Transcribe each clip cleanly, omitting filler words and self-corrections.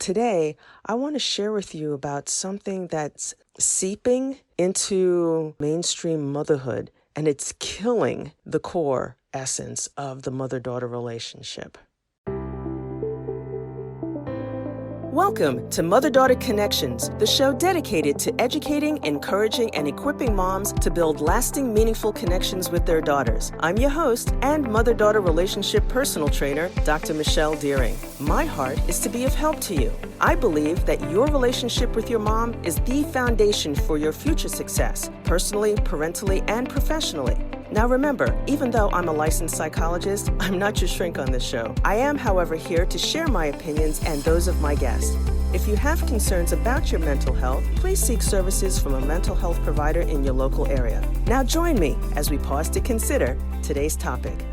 today I want to share with you about something that's seeping into mainstream motherhood, and it's killing the core essence of the mother-daughter relationship. Welcome to Mother-Daughter Connections, the show dedicated to educating, encouraging, and equipping moms to build lasting, meaningful connections with their daughters. I'm your host and mother-daughter relationship personal trainer, Dr. Deering. My heart is to be of help to you. I believe that your relationship with your mom is the foundation for your future success, personally, parentally, and professionally. Now remember, even though I'm a licensed psychologist, I'm not your shrink on this show. I am, however, here to share my opinions and those of my guests. If you have concerns about your mental health, please seek services from a mental health provider in your local area. Now join me as we pause to consider today's topic.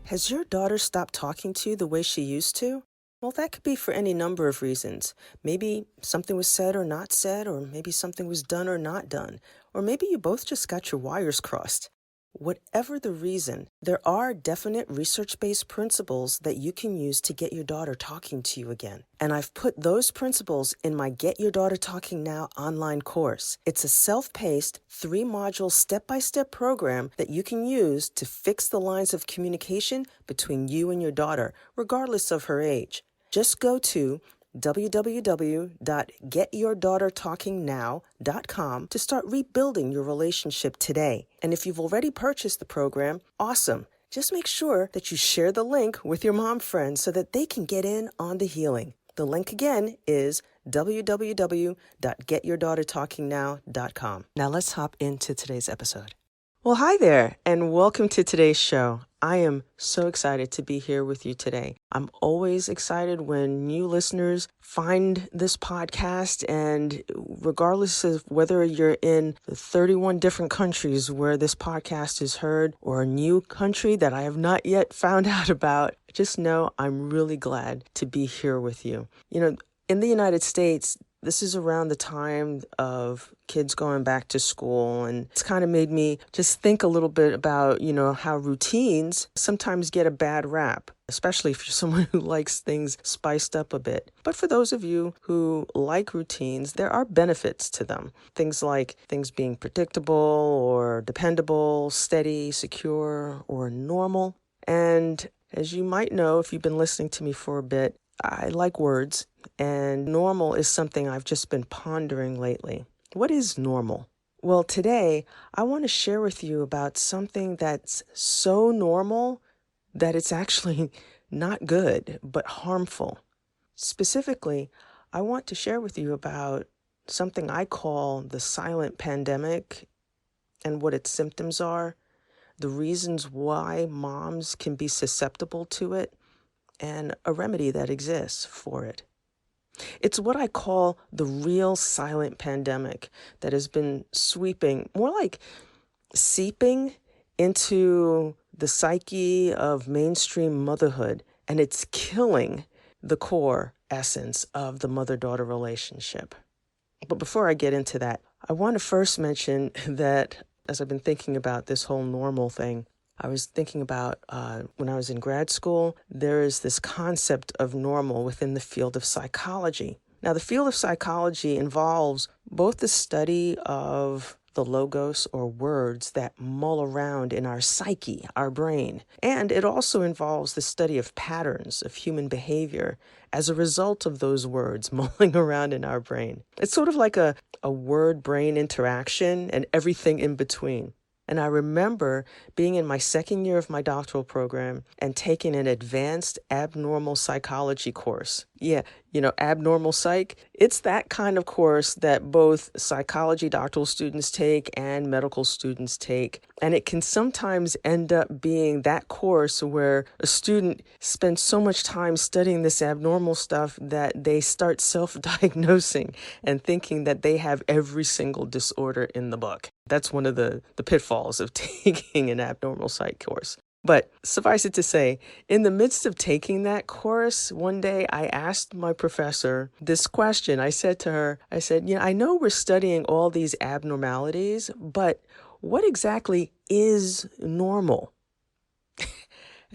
Has your daughter stopped talking to you the way she used to? Well, that could be for any number of reasons. Maybe something was said or not said, or maybe something was done or not done, or maybe you both just got your wires crossed. Whatever the reason, there are definite research-based principles that you can use to get your daughter talking to you again. And I've put those principles in my Get Your Daughter Talking Now online course. It's a self-paced, 3-module step-by-step program that you can use to fix the lines of communication between you and your daughter, regardless of her age. Just go to www.getyourdaughtertalkingnow.com to start rebuilding your relationship today. And if you've already purchased the program, awesome. Just make sure that you share the link with your mom friends so that they can get in on the healing. The link again is www.getyourdaughtertalkingnow.com. Now let's hop into today's episode. Well, hi there, and welcome to today's show. I am so excited to be here with you today. I'm always excited when new listeners find this podcast, and regardless of whether you're in the 31 different countries where this podcast is heard or a new country that I have not yet found out about, just know I'm really glad to be here with you. You know, in the United States, this is around the time of kids going back to school, and it's kind of made me just think a little bit about, how routines sometimes get a bad rap, especially if you're someone who likes things spiced up a bit. But for those of you who like routines, there are benefits to them. Things like things being predictable or dependable, steady, secure, or normal. And as you might know, if you've been listening to me for a bit, I like words, and normal is something I've just been pondering lately. What is normal? Well, today I want to share with you about something that's so normal that it's actually not good, but harmful. Specifically, I want to share with you about something I call the silent pandemic and what its symptoms are, the reasons why moms can be susceptible to it, and a remedy that exists for it. It's what I call the real silent pandemic that has been sweeping, more like seeping into the psyche of mainstream motherhood, and it's killing the core essence of the mother-daughter relationship. But before I get into that, I want to first mention that as I've been thinking about this whole normal thing, I was thinking about when I was in grad school, there is this concept of normal within the field of psychology. Now, the field of psychology involves both the study of the logos or words that mull around in our psyche, our brain, and it also involves the study of patterns of human behavior as a result of those words mulling around in our brain. It's sort of like a word-brain interaction and everything in between. And I remember being in my second year of my doctoral program and taking an advanced abnormal psychology course. Yeah, abnormal psych. It's that kind of course that both psychology doctoral students take and medical students take. And it can sometimes end up being that course where a student spends so much time studying this abnormal stuff that they start self-diagnosing and thinking that they have every single disorder in the book. That's one of the pitfalls of taking an abnormal psych course. But suffice it to say, in the midst of taking that course, one day I asked my professor this question. I said to her, I know we're studying all these abnormalities, but what exactly is normal?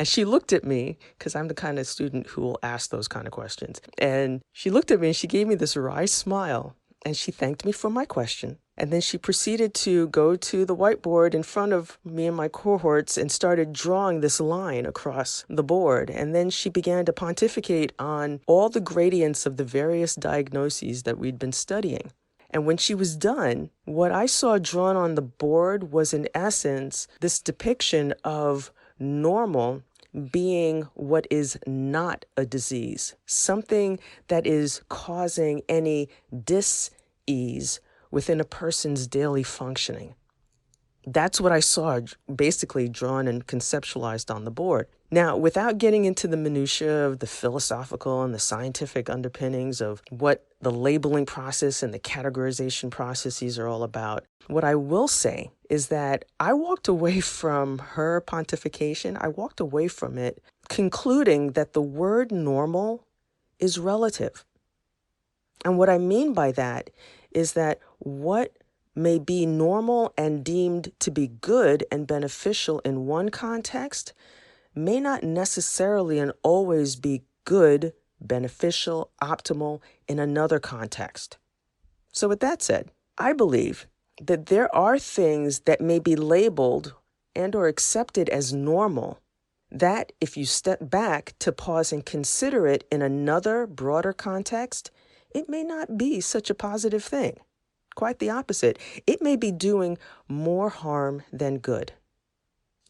And she looked at me, because I'm the kind of student who will ask those kind of questions. And she looked at me and she gave me this wry smile. And she thanked me for my question. And then she proceeded to go to the whiteboard in front of me and my cohorts and started drawing this line across the board. And then she began to pontificate on all the gradients of the various diagnoses that we'd been studying. And when she was done, what I saw drawn on the board was, in essence, this depiction of normal being what is not a disease, something that is causing any dis-ease within a person's daily functioning. That's what I saw basically drawn and conceptualized on the board. Now, without getting into the minutiae of the philosophical and the scientific underpinnings of what the labeling process and the categorization processes are all about, what I will say is that I walked away from her pontification. I walked away from it concluding that the word normal is relative. And what I mean by that is that what may be normal and deemed to be good and beneficial in one context may not necessarily and always be good, beneficial, optimal in another context. So with that said, I believe that there are things that may be labeled and or accepted as normal that, if you step back to pause and consider it in another broader context, it may not be such a positive thing. Quite the opposite. It may be doing more harm than good.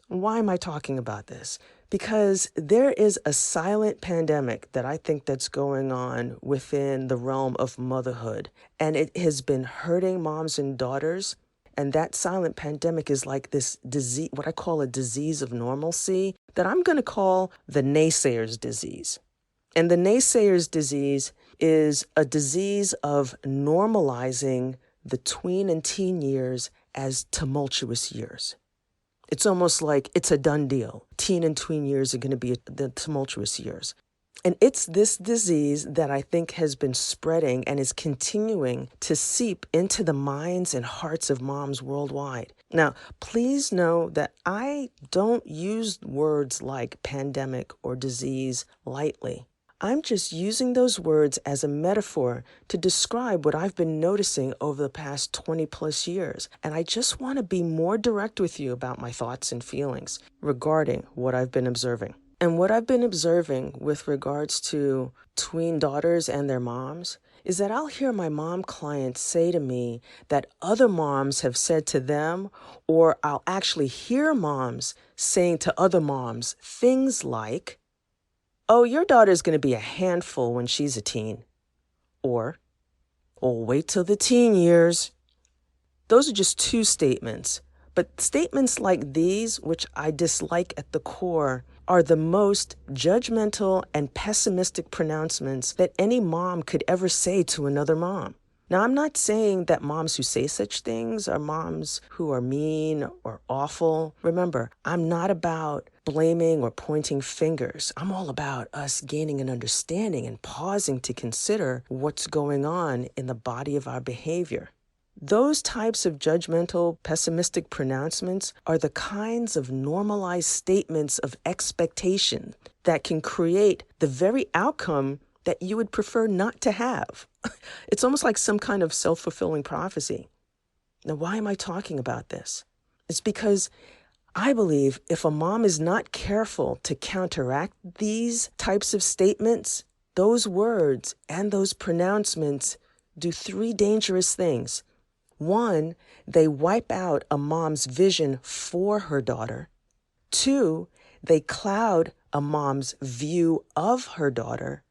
Why am I talking about this? Because there is a silent pandemic that I think that's going on within the realm of motherhood, and it has been hurting moms and daughters. And that silent pandemic is like this disease, what I call a disease of normalcy, that I'm going to call the naysayer's disease. And the naysayer's disease is a disease of normalizing the tween and teen years as tumultuous years. It's almost like it's a done deal. Teen and tween years are going to be the tumultuous years. And it's this disease that I think has been spreading and is continuing to seep into the minds and hearts of moms worldwide. Now, please know that I don't use words like pandemic or disease lightly. I'm just using those words as a metaphor to describe what I've been noticing over the past 20 plus years. And I just want to be more direct with you about my thoughts and feelings regarding what I've been observing. And what I've been observing with regards to tween daughters and their moms is that I'll hear my mom clients say to me that other moms have said to them, or I'll actually hear moms saying to other moms things like, "Oh, your daughter's going to be a handful when she's a teen." Or, "Oh, wait till the teen years." Those are just two statements. But statements like these, which I dislike at the core, are the most judgmental and pessimistic pronouncements that any mom could ever say to another mom. Now, I'm not saying that moms who say such things are moms who are mean or awful. Remember, I'm not about blaming or pointing fingers. I'm all about us gaining an understanding and pausing to consider what's going on in the body of our behavior. Those types of judgmental, pessimistic pronouncements are the kinds of normalized statements of expectation that can create the very outcome that you would prefer not to have. It's almost like some kind of self-fulfilling prophecy. Now, why am I talking about this? It's because I believe if a mom is not careful to counteract these types of statements, those words and those pronouncements do three dangerous things. One, they wipe out a mom's vision for her daughter. Two, they cloud a mom's view of her daughter.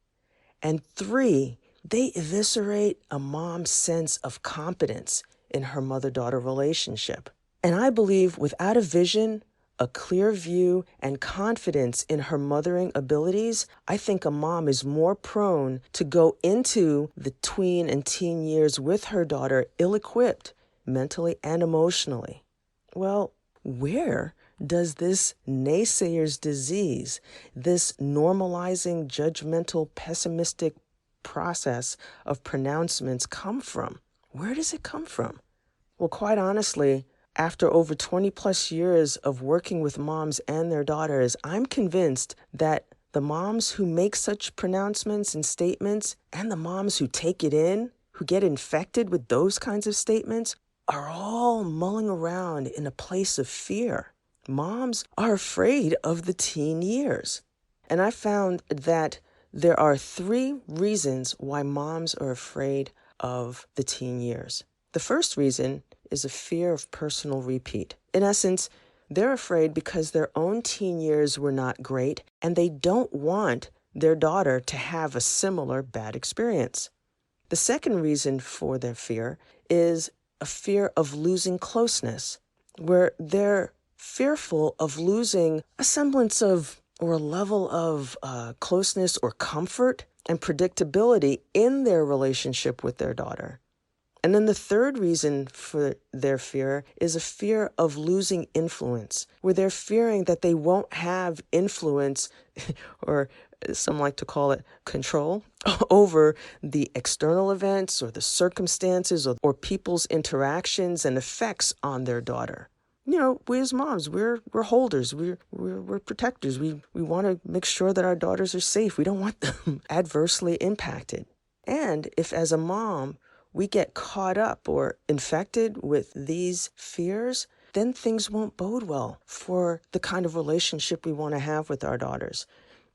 And three, they eviscerate a mom's sense of competence in her mother-daughter relationship. And I believe without a vision, a clear view, and confidence in her mothering abilities, I think a mom is more prone to go into the tween and teen years with her daughter ill-equipped, mentally and emotionally. Well, where does this naysayer's disease, this normalizing, judgmental, pessimistic process of pronouncements come from? Where does it come from? Well, quite honestly, after over 20 plus years of working with moms and their daughters, I'm convinced that the moms who make such pronouncements and statements and the moms who take it in, who get infected with those kinds of statements, are all mulling around in a place of fear. Moms are afraid of the teen years. And I found that there are 3 reasons why moms are afraid of the teen years. The first reason is a fear of personal repeat. In essence, they're afraid because their own teen years were not great, and they don't want their daughter to have a similar bad experience. The second reason for their fear is a fear of losing closeness, where they're fearful of losing a semblance of or a level of closeness or comfort and predictability in their relationship with their daughter. And then the third reason for their fear is a fear of losing influence, where they're fearing that they won't have influence, or some like to call it control, over the external events or the circumstances or people's interactions and effects on their daughter. You know, we as moms, we're holders, we're protectors. We want to make sure that our daughters are safe. We don't want them adversely impacted. And if as a mom, we get caught up or infected with these fears, then things won't bode well for the kind of relationship we want to have with our daughters.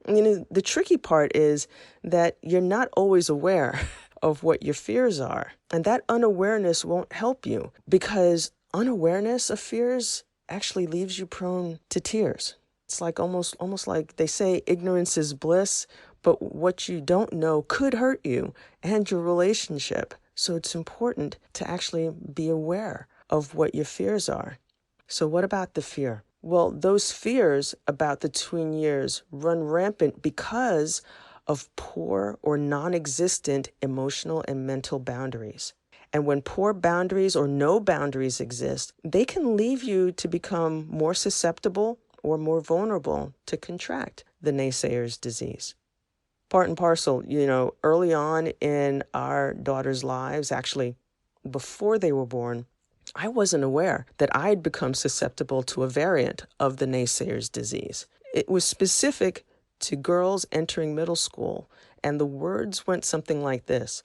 You know, the tricky part is that you're not always aware of what your fears are. And that unawareness won't help you, because unawareness of fears actually leaves you prone to tears. It's like almost like they say ignorance is bliss, but what you don't know could hurt you and your relationship. So it's important to actually be aware of what your fears are. So what about the fear? Well, those fears about the tween years run rampant because of poor or non-existent emotional and mental boundaries. And when poor boundaries or no boundaries exist, they can leave you to become more susceptible or more vulnerable to contract the naysayer's disease. Part and parcel, you know, early on in our daughters' lives, actually before they were born, I wasn't aware that I'd become susceptible to a variant of the naysayer's disease. It was specific to girls entering middle school, and the words went something like this: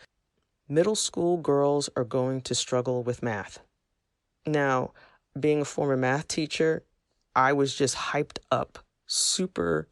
middle school girls are going to struggle with math. Now, being a former math teacher, I was just hyped up, super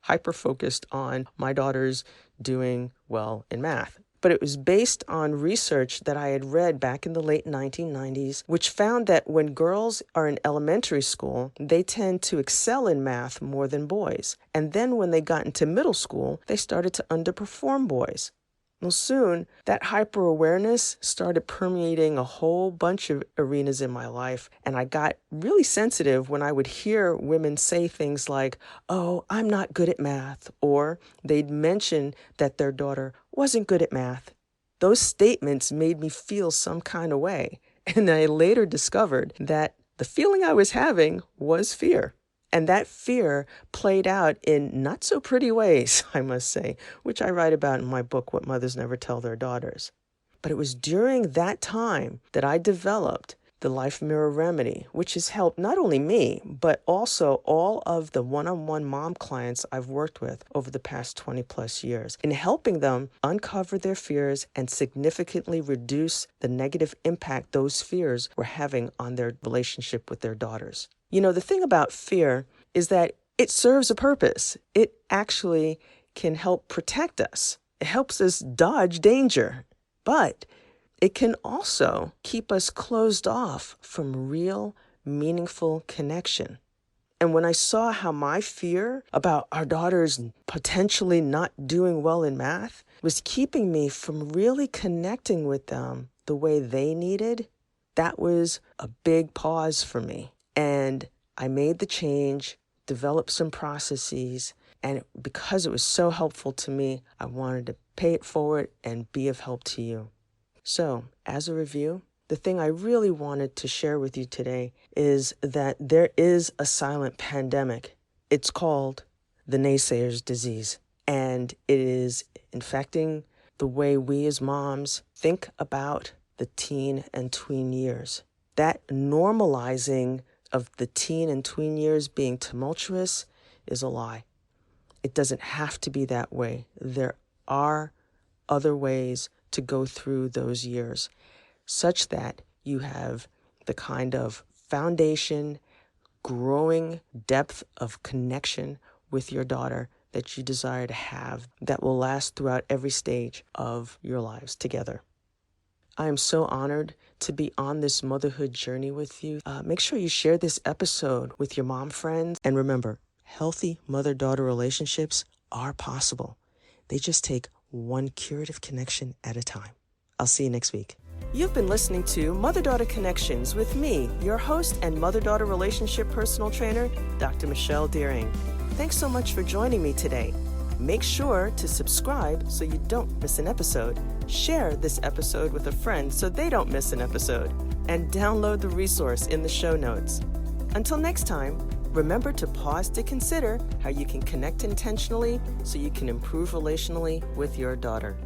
hyper-focused on my daughters doing well in math. But it was based on research that I had read back in the late 1990s, which found that when girls are in elementary school, they tend to excel in math more than boys. And then when they got into middle school, they started to underperform boys. Well, soon, that hyper-awareness started permeating a whole bunch of arenas in my life, and I got really sensitive when I would hear women say things like, "Oh, I'm not good at math," or they'd mention that their daughter wasn't good at math. Those statements made me feel some kind of way, and I later discovered that the feeling I was having was fear. And that fear played out in not so pretty ways, I must say, which I write about in my book, What Mothers Never Tell Their Daughters. But it was during that time that I developed the Life Mirror Remedy, which has helped not only me, but also all of the one-on-one mom clients I've worked with over the past 20 plus years in helping them uncover their fears and significantly reduce the negative impact those fears were having on their relationship with their daughters. You know, the thing about fear is that it serves a purpose. It actually can help protect us. It helps us dodge danger, but it can also keep us closed off from real, meaningful connection. And when I saw how my fear about our daughters potentially not doing well in math was keeping me from really connecting with them the way they needed, that was a big pause for me. And I made the change, developed some processes, and because it was so helpful to me, I wanted to pay it forward and be of help to you. So, as a review, the thing I really wanted to share with you today is that there is a silent pandemic. It's called the naysayer's disease, and it is infecting the way we as moms think about the teen and tween years. That normalizing of the teen and tween years being tumultuous is a lie. It doesn't have to be that way. There are other ways to go through those years such that you have the kind of foundation, growing depth of connection with your daughter that you desire to have that will last throughout every stage of your lives together. I am so honored to be on this motherhood journey with you. Make sure you share this episode with your mom friends. And remember, healthy mother-daughter relationships are possible. They just take one curative connection at a time. I'll see you next week. You've been listening to Mother-Daughter Connections with me, your host and mother-daughter relationship personal trainer, Dr. Michelle Deering. Thanks so much for joining me today. Make sure to subscribe so you don't miss an episode. Share this episode with a friend so they don't miss an episode. And download the resource in the show notes. Until next time, remember to pause to consider how you can connect intentionally so you can improve relationally with your daughter.